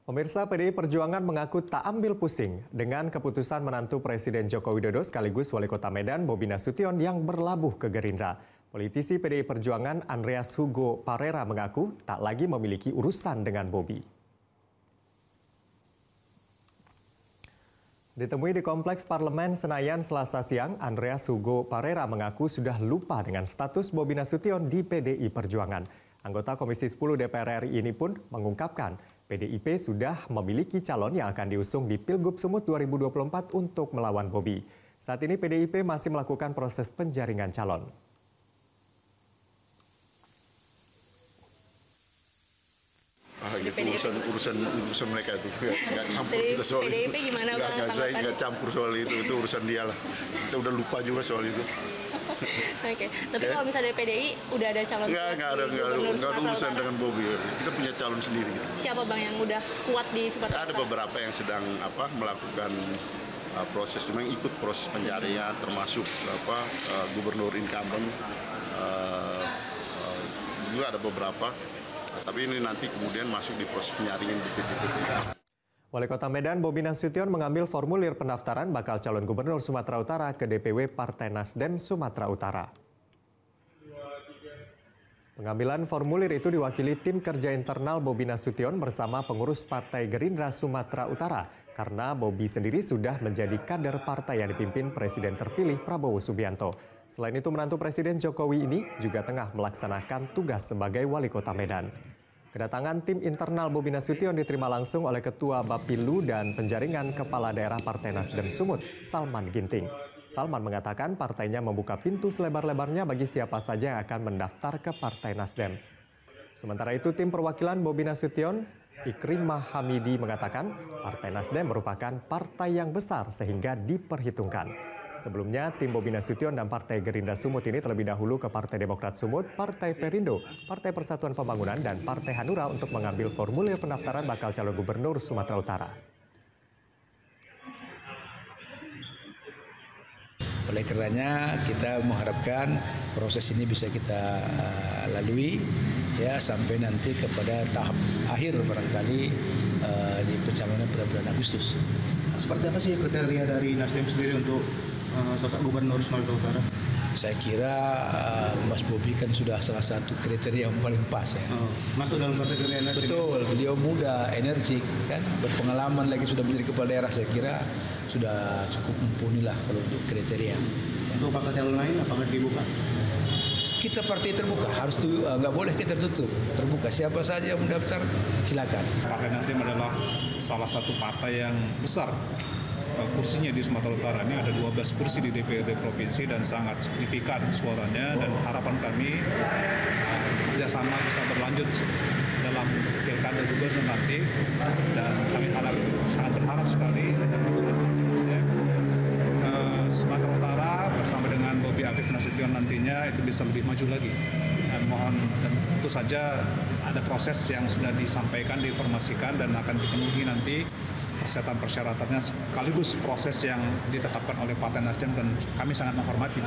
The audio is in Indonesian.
Pemirsa, PDI Perjuangan mengaku tak ambil pusing dengan keputusan menantu Presiden Joko Widodo sekaligus Wali Kota Medan Bobi Nasution yang berlabuh ke Gerindra. Politisi PDI Perjuangan Andreas Hugo Parera mengaku tak lagi memiliki urusan dengan Bobi. Ditemui di Kompleks Parlemen Senayan Selasa siang, Andreas Hugo Parera mengaku sudah lupa dengan status Bobi Nasution di PDI Perjuangan. Anggota Komisi 10 DPR RI ini pun mengungkapkan PDIP sudah memiliki calon yang akan diusung di Pilgub Sumut 2024 untuk melawan Bobi. Saat ini PDIP masih melakukan proses penjaringan calon. Itu urusan mereka itu, nggak campur kita soal PDIP itu. Gimana Saya nggak campur soal itu urusan dia lah. Kita udah lupa juga soal itu. Oke. Tapi kalau misalnya dari PDI udah ada calon nggak ada urusan dengan Bobi. Kita punya calon sendiri. Siapa bang yang udah kuat di Sumatera Utara? Ada beberapa yang sedang melakukan proses, memang ikut proses pencarian, termasuk gubernur incumbent, juga ada beberapa. Tapi ini nanti kemudian masuk di proses penyaringan di PDIP. Wali Kota Medan Bobi Nasution mengambil formulir pendaftaran bakal calon gubernur Sumatera Utara ke DPW Partai Nasdem Sumatera Utara. Pengambilan formulir itu diwakili tim kerja internal Bobi Nasution bersama pengurus Partai Gerindra Sumatera Utara karena Bobi sendiri sudah menjadi kader partai yang dipimpin Presiden terpilih Prabowo Subianto. Selain itu, menantu Presiden Jokowi ini juga tengah melaksanakan tugas sebagai Wali Kota Medan. Kedatangan tim internal Bobi Nasution diterima langsung oleh Ketua Bapilu dan Penjaringan Kepala Daerah Partai Nasdem Sumut, Salman Ginting. Salman mengatakan partainya membuka pintu selebar-lebarnya bagi siapa saja yang akan mendaftar ke Partai Nasdem. Sementara itu, tim perwakilan Bobi Nasution, Ikrimah Hamidi mengatakan Partai Nasdem merupakan partai yang besar sehingga diperhitungkan. Sebelumnya, tim Bobi Nasution dan Partai Gerindra Sumut ini terlebih dahulu ke Partai Demokrat Sumut, Partai Perindo, Partai Persatuan Pembangunan, dan Partai Hanura untuk mengambil formulir pendaftaran bakal calon gubernur Sumatera Utara. Oleh karenanya kita mengharapkan proses ini bisa kita lalui ya sampai nanti kepada tahap akhir barangkali di pencalonan pada bulan Agustus. Seperti apa sih kriteria dari Nasdem sendiri untuk sosok gubernur Sumatera Utara? Saya kira Mas Bobi kan sudah salah satu kriteria yang paling pas ya. Masuk dalam kriteria Nasdem. Betul, beliau muda, energik, kan, berpengalaman lagi sudah menjadi kepala daerah. Saya kira sudah cukup mumpuni lah kalau untuk kriteria. Untuk bakal calon lain apakah dibuka? Kita partai terbuka, harus nggak boleh kita tertutup, terbuka. Siapa saja yang mendaftar silakan. Partai Nasdem adalah salah satu partai yang besar. Kursinya di Sumatera Utara ini ada 12 kursi di DPRD provinsi dan sangat signifikan suaranya, dan harapan kami kerjasama bisa berlanjut dalam pilkada gubernur nanti, dan kami sangat berharap sekali Sumatera Utara bersama dengan Bobi Afif Nasution nantinya itu bisa lebih maju lagi. Dan tentu saja ada proses yang sudah disampaikan, diinformasikan dan akan dipenuhi nanti persyaratan-persyaratannya sekaligus proses yang ditetapkan oleh Partai Nasdem, dan kami sangat menghormati.